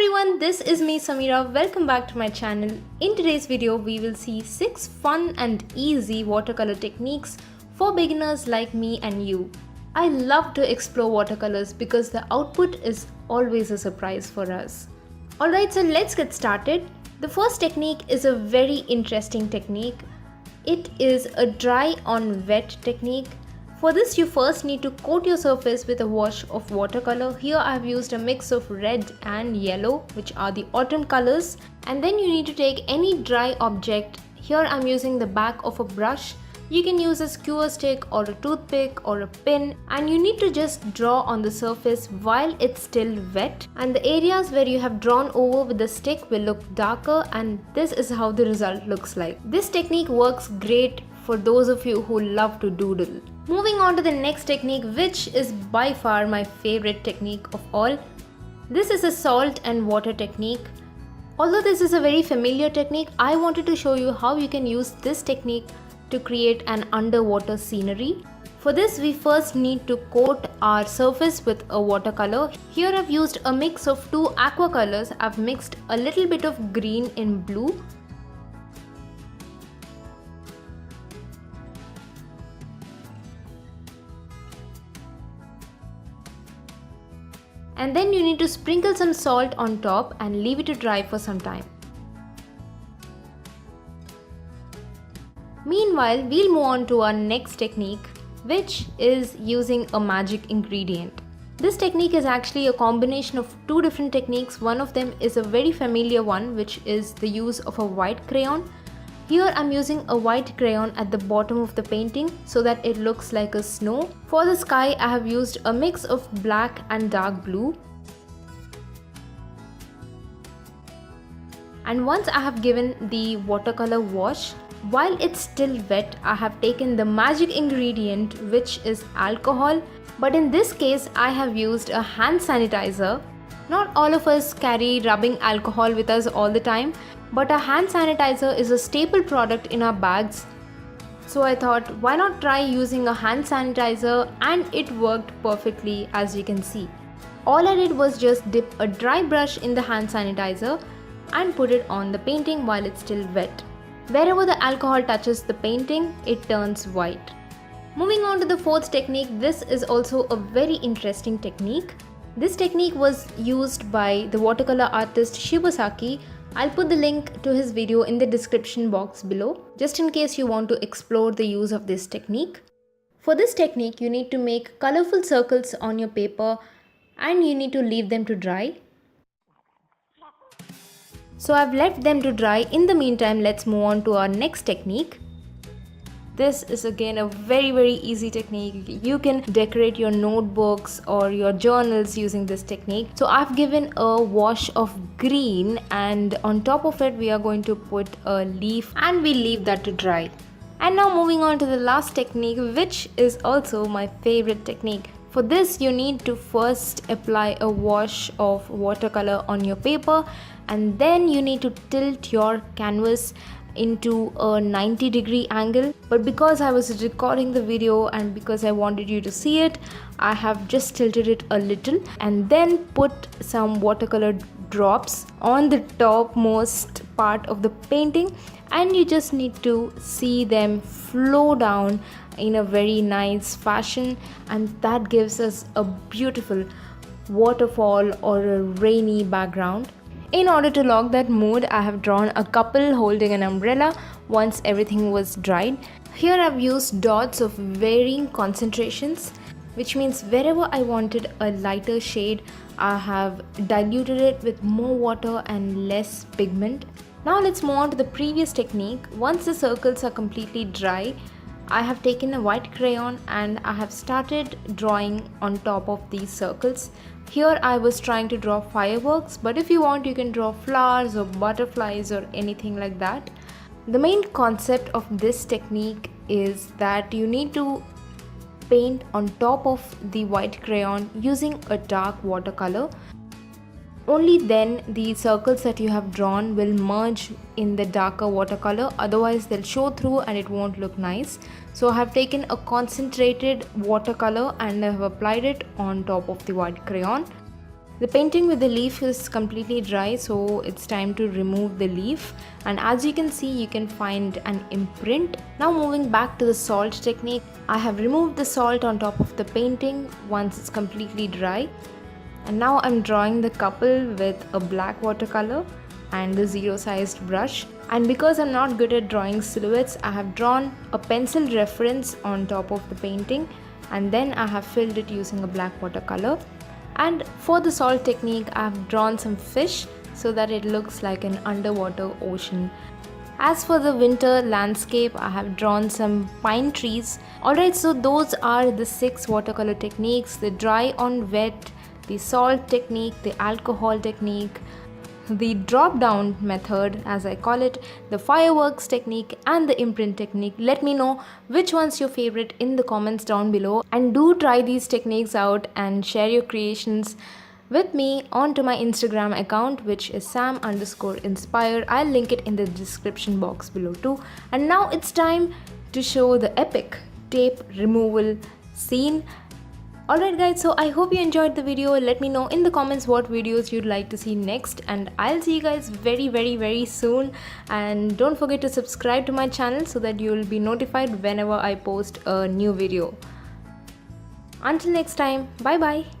everyone, this is me Samira. Welcome back to my channel. In today's video, we will see 6 fun and easy watercolor techniques for beginners like me and you. I love to explore watercolors because the output is always a surprise for us. Alright, so let's get started. The first technique is a very interesting technique. It is a dry on wet technique. For this, you first need to coat your surface with a wash of watercolor. Here I have used a mix of red and yellow, which are the autumn colors. And then you need to take any dry object. Here I am using the back of a brush. You can use a skewer stick or a toothpick or a pin, and you need to just draw on the surface while it's still wet, and the areas where you have drawn over with the stick will look darker, and this is how the result looks like. This technique works great for those of you who love to doodle. Moving on to the next technique, which is by far my favorite technique of all. This is a salt and water technique. Although this is a very familiar technique, I wanted to show you how you can use this technique to create an underwater scenery. For this, we first need to coat our surface with a watercolor. Here I've used a mix of two aqua colors. I've mixed a little bit of green in blue. And then you need to sprinkle some salt on top and leave it to dry for some time. Meanwhile, we'll move on to our next technique, which is using a magic ingredient. This technique is actually a combination of two different techniques. One of them is a very familiar one, which is the use of a white crayon. Here I'm using a white crayon at the bottom of the painting so that it looks like a snow. For the sky, I have used a mix of black and dark blue. And once I have given the watercolor wash, while it's still wet, I have taken the magic ingredient, which is alcohol. But in this case, I have used a hand sanitizer. Not all of us carry rubbing alcohol with us all the time, but a hand sanitizer is a staple product in our bags. So I thought, why not try using a hand sanitizer, and it worked perfectly, as you can see. All I did was just dip a dry brush in the hand sanitizer and put it on the painting while it's still wet. Wherever the alcohol touches the painting, it turns white. Moving on to the fourth technique, this is also a very interesting technique. This technique was used by the watercolor artist Shibasaki. I'll put the link to his video in the description box below, just in case you want to explore the use of this technique. For this technique, you need to make colorful circles on your paper and you need to leave them to dry. So I've left them to dry. In the meantime, let's move on to our next technique. This is again a very easy technique. You can decorate your notebooks or your journals using this technique. So I've given a wash of green, and on top of it we are going to put a leaf, and we leave that to dry. And now moving on to the last technique, which is also my favorite technique. For this, you need to first apply a wash of watercolor on your paper, and then you need to tilt your canvas into a 90-degree angle. But because I was recording the video and because I wanted you to see it, I have just tilted it a little and then put some watercolor drops on the topmost part of the painting, and you just need to see them flow down in a very nice fashion, and that gives us a beautiful waterfall or a rainy background. In order to lock that mood, I have drawn a couple holding an umbrella once everything was dried. Here I've used dots of varying concentrations, which means wherever I wanted a lighter shade, I have diluted it with more water and less pigment. Now let's move on to the previous technique. Once the circles are completely dry, I have taken a white crayon and I have started drawing on top of these circles. Here I was trying to draw fireworks, but if you want, you can draw flowers or butterflies or anything like that. The main concept of this technique is that you need to paint on top of the white crayon using a dark watercolor. Only then the circles that you have drawn will merge in the darker watercolor, otherwise they'll show through and it won't look nice. So I have taken a concentrated watercolor and I have applied it on top of the white crayon. The painting with the leaf is completely dry, so it's time to remove the leaf, and as you can see, you can find an imprint. Now moving back to the salt technique, I have removed the salt on top of the painting once it's completely dry, and now I'm drawing the couple with a black watercolor and the zero sized brush. And because I'm not good at drawing silhouettes, I have drawn a pencil reference on top of the painting, and then I have filled it using a black watercolor. And for the salt technique, I have drawn some fish so that it looks like an underwater ocean. As for the winter landscape, I have drawn some pine trees. Alright, so those are the 6 watercolor techniques: the dry on wet, the salt technique, the alcohol technique, the drop down method as I call it, the fireworks technique, and the imprint technique. Let me know which one's your favorite in the comments down below, and do try these techniques out and share your creations with me onto my Instagram account, which is sam_inspire. I'll link it in the description box below too. And now it's time to show the epic tape removal scene. Alright guys, so I hope you enjoyed the video. Let me know in the comments what videos you'd like to see next, and I'll see you guys very soon. And don't forget to subscribe to my channel so that you'll be notified whenever I post a new video. Until next time, bye bye.